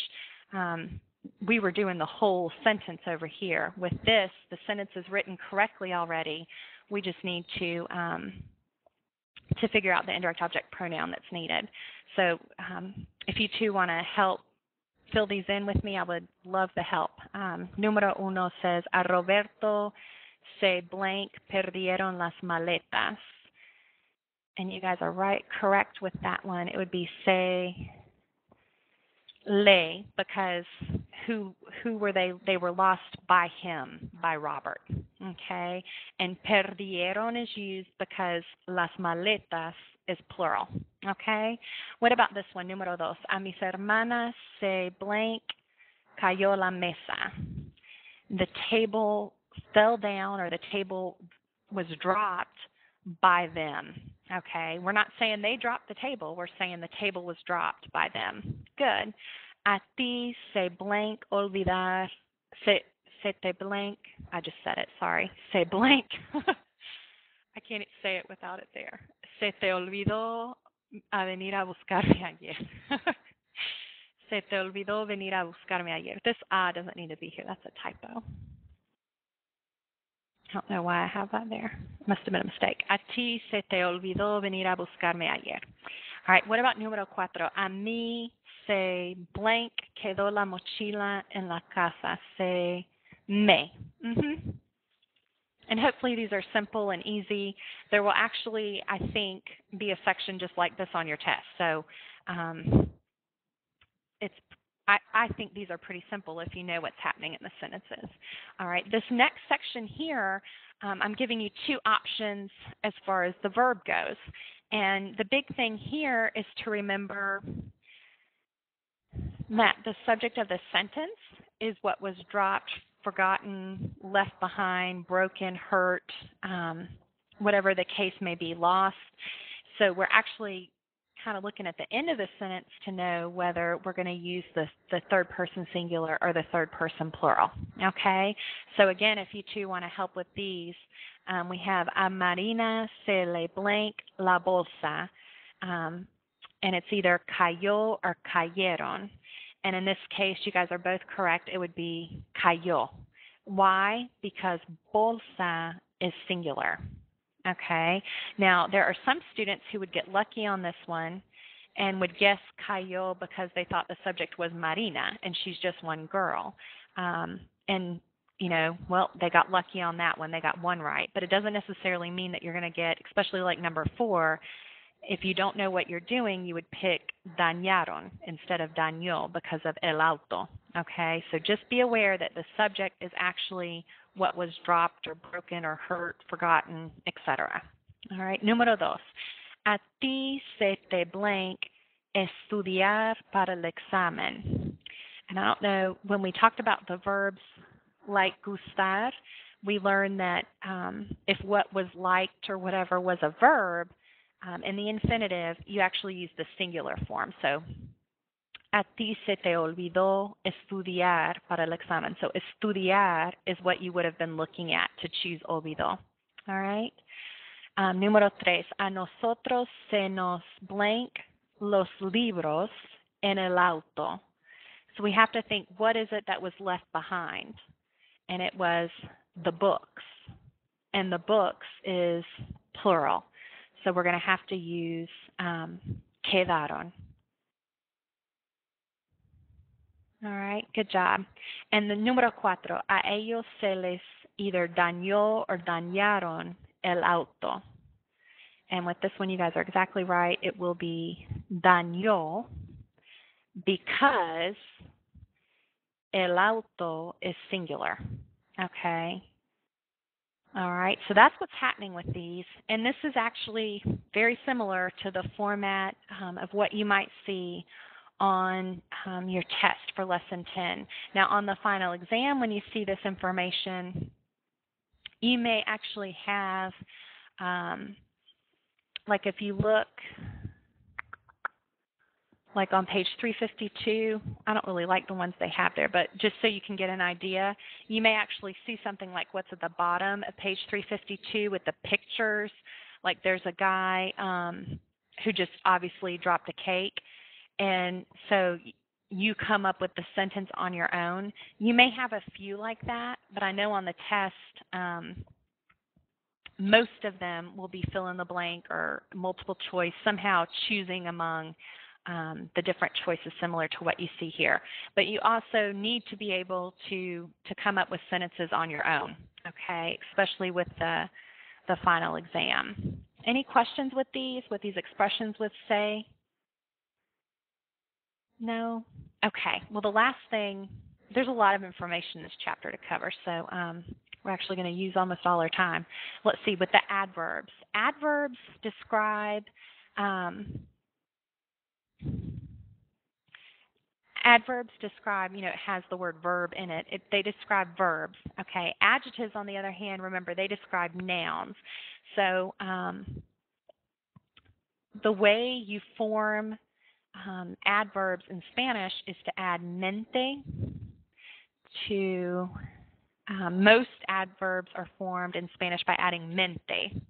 we were doing the whole sentence over here. With this, the sentence is written correctly already. We just need to figure out the indirect object pronoun that's needed. So if you two want to help fill these in with me, I would love the help. Número uno says, a Roberto se blank perdieron las maletas. And you guys are correct with that one. It would be se le, because who were they? They were lost by him, by Robert. Okay? And perdieron is used because las maletas is plural. Okay? What about this one? Número dos. A mis hermanas se blank cayó la mesa. The table fell down, or the table was dropped by them. Okay? We're not saying they dropped the table. We're saying the table was dropped by them. Good. A ti se blank olvidar, se te blank, I just said it, sorry. Se blank. I can't say it without it there. Se te olvidó venir a buscarme ayer. Se te olvidó venir a buscarme ayer. This doesn't need to be here. That's a typo. I don't know why I have that there. Must have been a mistake. A ti se te olvidó venir a buscarme ayer. All right, what about número cuatro? A mí se blank quedó la mochila en la casa. Se me. And hopefully these are simple and easy. There will actually, I think, be a section just like this on your test. So I think these are pretty simple if you know what's happening in the sentences. All right, this next section here, I'm giving you two options as far as the verb goes. And the big thing here is to remember that the subject of the sentence is what was dropped, forgotten, left behind, broken, hurt, whatever the case may be, lost. So we're actually kind of looking at the end of the sentence to know whether we're going to use the third person singular or the third person plural. Okay? So again, if you two want to help with these, we have a Marina se le blank la bolsa, and it's either cayó or cayeron. And in this case, you guys are both correct. It would be cayó. Why? Because bolsa is singular. Okay. Now, there are some students who would get lucky on this one and would guess cayó because they thought the subject was Marina and she's just one girl. And, they got lucky on that one. They got one right. But it doesn't necessarily mean that you're going to get, especially like number 4, if you don't know what you're doing, you would pick dañaron instead of dañó because of el auto. Okay, so just be aware that the subject is actually what was dropped or broken or hurt, forgotten, etc. All right, número 2. A ti se te blank estudiar para el examen. And I don't know, when we talked about the verbs like gustar, we learned that if what was liked or whatever was a verb, in the infinitive, you actually use the singular form. So, a ti se te olvidó estudiar para el examen. So, estudiar is what you would have been looking at to choose olvidó. All right? Número 3, a nosotros se nos blank los libros en el auto. So we have to think, what is it that was left behind? And it was the books. And the books is plural. So we're going to have to use quedaron. All right, good job. And the número 4, a ellos se les either dañó or dañaron el auto. And with this one, you guys are exactly right. It will be dañó because el auto is singular. Okay. All right, so that's what's happening with these. And this is actually very similar to the format of what you might see on your test for Lesson 10. Now, on the final exam, when you see this information, you may actually have, like if you look, like on page 352, I don't really like the ones they have there, but just so you can get an idea, you may actually see something like what's at the bottom of page 352 with the pictures. Like there's a guy who just obviously dropped a cake, and so you come up with the sentence on your own. You may have a few like that, but I know on the test, most of them will be fill in the blank or multiple choice, somehow choosing among the different choices similar to what you see here. But you also need to be able to come up with sentences on your own, okay, especially with the final exam. Any questions with these expressions with say? No? Okay. Well, the last thing, there's a lot of information in this chapter to cover, so we're actually going to use almost all our time. Let's see, with the adverbs. Adverbs describe it has the word verb in it. They describe verbs, okay? Adjectives, on the other hand, remember, they describe nouns. So the way you form adverbs in Spanish is to add mente to, most adverbs are formed in Spanish by adding mente,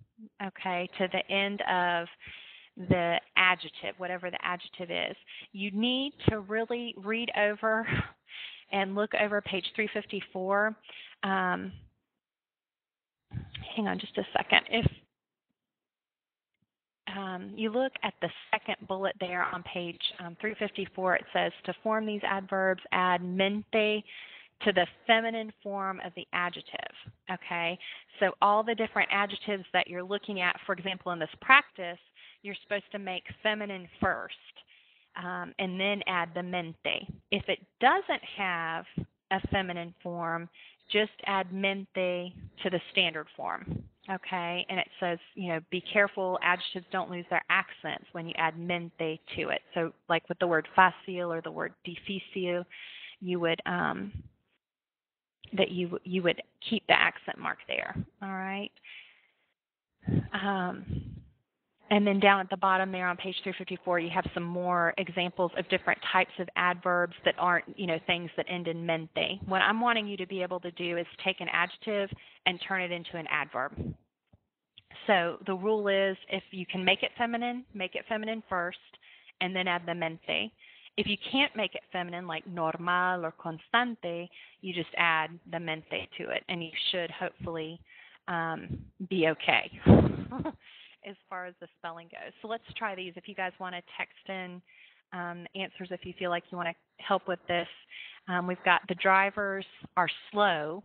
okay, to the end of the adjective, whatever the adjective is. You need to really read over and look over page 354. Hang on just a second. If you look at the second bullet there on page 354, it says to form these adverbs, add mente to the feminine form of the adjective, okay? So all the different adjectives that you're looking at, for example, in this practice, you're supposed to make feminine first and then add the mente. If it doesn't have a feminine form, just add mente to the standard form, okay? And it says, be careful, adjectives don't lose their accents when you add mente to it. So like with the word fácil or the word difícil, you would you would keep the accent mark there, all right? And then down at the bottom there on page 354, you have some more examples of different types of adverbs that aren't, things that end in mente. What I'm wanting you to be able to do is take an adjective and turn it into an adverb. So the rule is if you can make it feminine first and then add the mente. If you can't make it feminine, like normal or constante, you just add the mente to it, and you should hopefully be okay as far as the spelling goes. So let's try these. If you guys want to text in answers if you feel like you want to help with this. We've got the drivers are slow,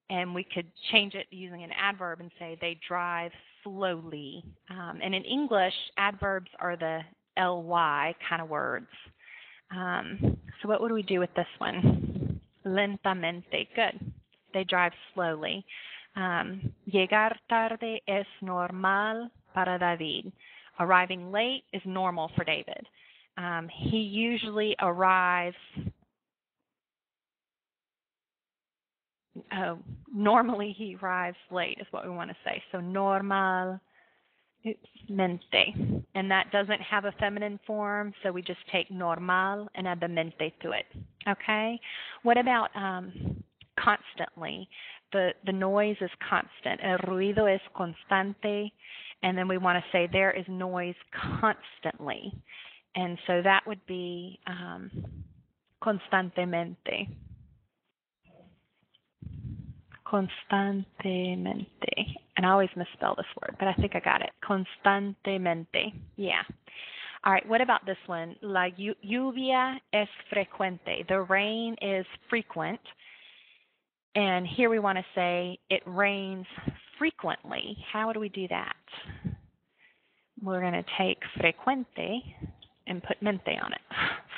and we could change it using an adverb and say they drive slowly. And in English, adverbs are the ly kind of words. So what would we do with this one? Lentamente. Good. They drive slowly. Llegar tarde es normal para David. Arriving late is normal for David. He usually arrives. Normally he arrives late is what we want to say. So normalmente. And that doesn't have a feminine form, so we just take normal and add the mente to it. Okay? What about constantly? The noise is constant. El ruido es constante. And then we want to say there is noise constantly. And so that would be constantemente. Constantemente. And I always misspell this word, but I think I got it. Constantemente. Yeah. All right, what about this one? La lluvia es frecuente. The rain is frequent. And here we want to say it rains frequently. How do we do that? We're going to take frecuente and put mente on it.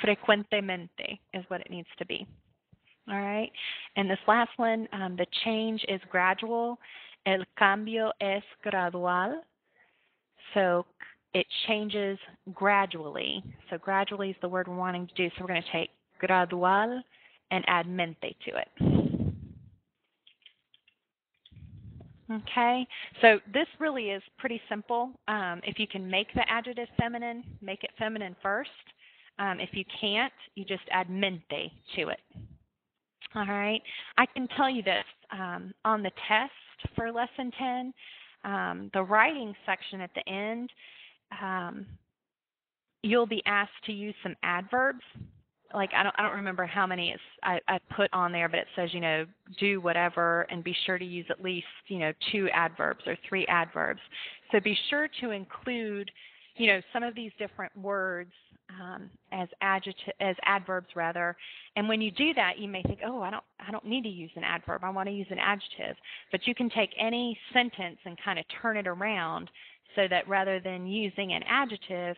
Frecuentemente is what it needs to be. All right. And this last one, the change is gradual. El cambio es gradual. So it changes gradually. So gradually is the word we're wanting to do. So we're going to take gradual and add mente to it. Okay, so this really is pretty simple. If you can make the adjective feminine, make it feminine first. If you can't, you just add mente to it. All right, I can tell you this, on the test for Lesson 10, the writing section at the end, you'll be asked to use some adverbs. Like I don't remember how many I put on there, but it says, do whatever and be sure to use at least, 2 adverbs or 3 adverbs. So be sure to include, some of these different words as adverbs rather. And when you do that, you may think, oh, I don't need to use an adverb. I want to use an adjective. But you can take any sentence and kind of turn it around so that rather than using an adjective,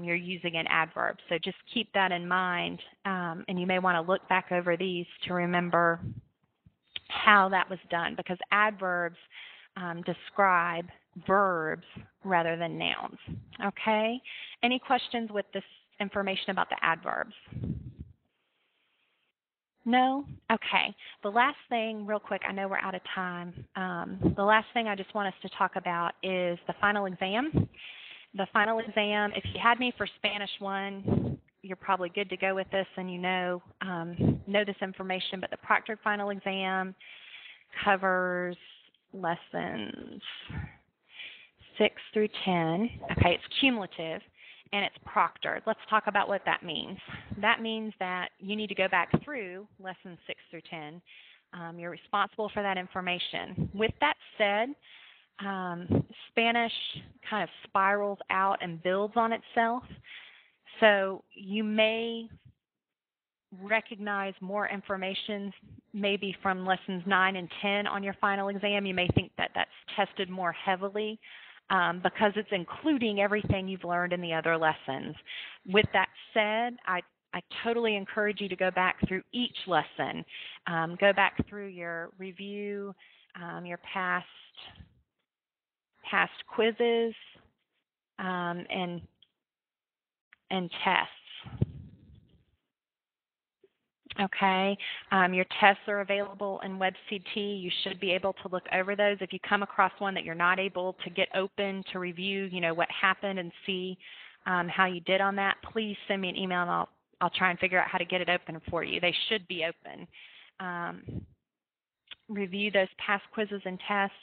you're using an adverb. So just keep that in mind, and you may want to look back over these to remember how that was done, because adverbs describe verbs rather than nouns. Okay? Any questions with this information about the adverbs? No? Okay. The last thing, real quick, I know we're out of time. The last thing I just want us to talk about is the final exam. The final exam, if you had me for Spanish 1, you're probably good to go with this and know this information, but the proctored final exam covers lessons 6 through 10. Okay, it's cumulative and it's proctored. Let's talk about what that means. That means that you need to go back through lessons 6 through 10. You're responsible for that information. With that said, Spanish kind of spirals out and builds on itself. So you may recognize more information maybe from lessons 9 and 10 on your final exam. You may think that that's tested more heavily because it's including everything you've learned in the other lessons. With that said, I totally encourage you to go back through each lesson. Go back through your review, your past quizzes, and tests. Okay, your tests are available in WebCT. You should be able to look over those. If you come across one that you're not able to get open to review, what happened and see how you did on that, please send me an email and I'll try and figure out how to get it open for you. They should be open. Review those past quizzes and tests.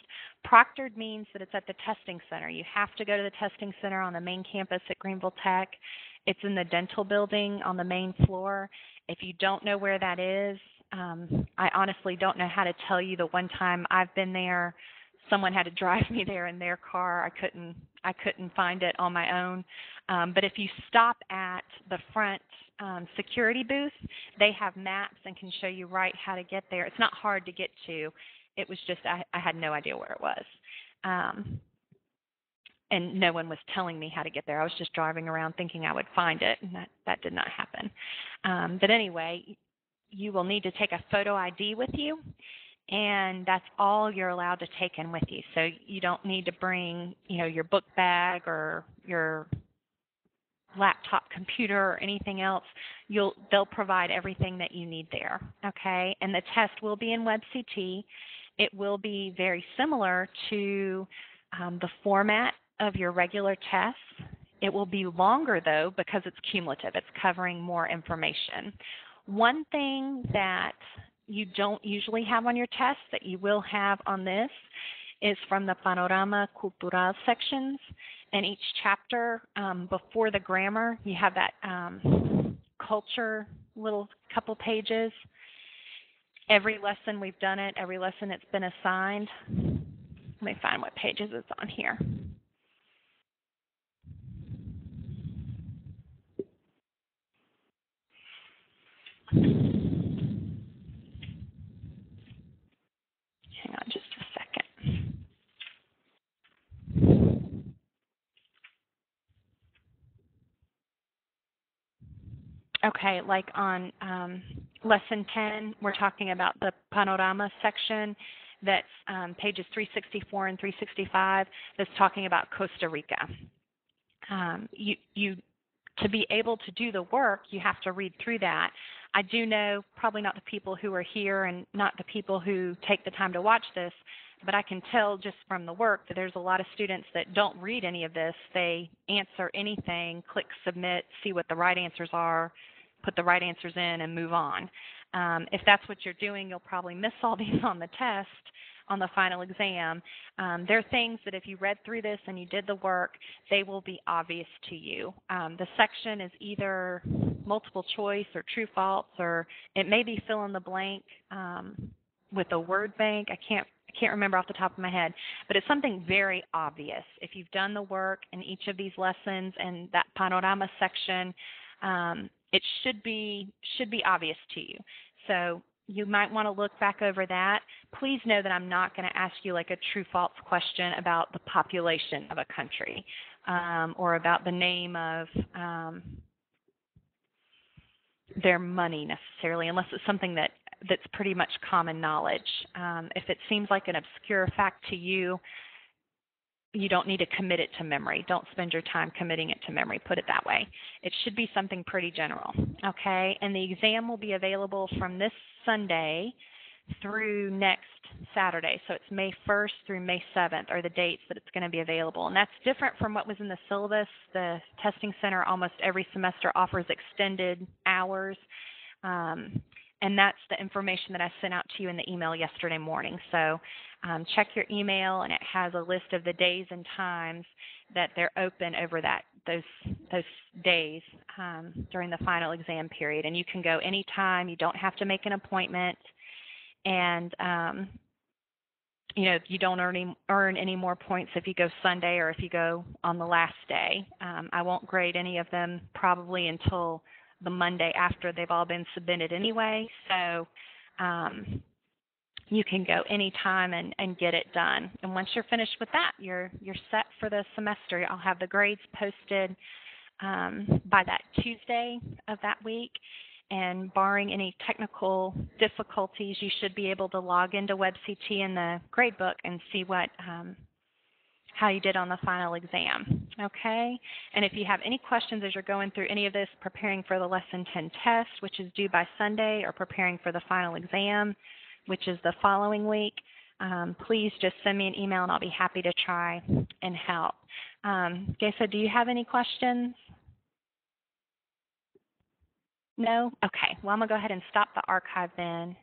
Proctored means that it's at the testing center. You have to go to the testing center on the main campus at Greenville Tech. It's in the dental building on the main floor. If you don't know where that is, I honestly don't know how to tell you. The one time I've been there, someone had to drive me there in their car. I couldn't find it on my own. But if you stop at the front security booth, they have maps and can show you right how to get there. It's not hard to get to. It was just I had no idea where it was. And no one was telling me how to get there. I was just driving around thinking I would find it, and that did not happen. But anyway, you will need to take a photo ID with you, and that's all you're allowed to take in with you. So you don't need to bring, your book bag or your laptop computer or anything else. They'll provide everything that you need there, okay? And the test will be in WebCT. It will be very similar to the format of your regular tests. It will be longer, though, because it's cumulative. It's covering more information. One thing that you don't usually have on your test that you will have on this is from the Panorama Cultural sections. And each chapter, before the grammar, you have that culture little couple pages. Every lesson we've done it, every lesson it's been assigned. Let me find what pages it's on here. Hang on just a second. Okay, like on lesson 10, we're talking about the Panorama section. That's pages 364 and 365. That's talking about Costa Rica. To be able to do the work, you have to read through that. I do know, probably not the people who are here and not the people who take the time to watch this, but I can tell just from the work that there's a lot of students that don't read any of this. They answer anything, click submit, see what the right answers are, put the right answers in, and move on. If that's what you're doing, you'll probably miss all these on the test, on the final exam. There are things that if you read through this and you did the work, they will be obvious to you. The section is either multiple choice or true false, or it may be fill in the blank with a word bank. I can't remember off the top of my head, but it's something very obvious. If you've done the work in each of these lessons and that Panorama section, it should be obvious to you. So you might want to look back over that. Please know that I'm not going to ask you like a true-false question about the population of a country or about the name of their money necessarily, unless it's something that's pretty much common knowledge. If it seems like an obscure fact to you, you don't need to commit it to memory. Don't spend your time committing it to memory, put it that way. It should be something pretty general, okay? And the exam will be available from this Sunday through next Saturday. So it's May 1st through May 7th are the dates that it's going to be available. And that's different from what was in the syllabus. The testing center almost every semester offers extended hours. And that's the information that I sent out to you in the email yesterday morning. So check your email, and it has a list of the days and times that they're open over those days during the final exam period. And you can go anytime. You don't have to make an appointment. And you don't earn any more points if you go Sunday or if you go on the last day. I won't grade any of them probably until the Monday after they've all been submitted anyway. So you can go anytime and get it done. And once you're finished with that, you're set for the semester. I'll have the grades posted by that Tuesday of that week. And barring any technical difficulties, you should be able to log into WebCT in the gradebook and see how you did on the final exam, okay? And if you have any questions as you're going through any of this, preparing for the Lesson 10 test, which is due by Sunday, or preparing for the final exam, which is the following week, please just send me an email and I'll be happy to try and help. Okay, so do you have any questions? No? Okay, well, I'm going to go ahead and stop the archive then.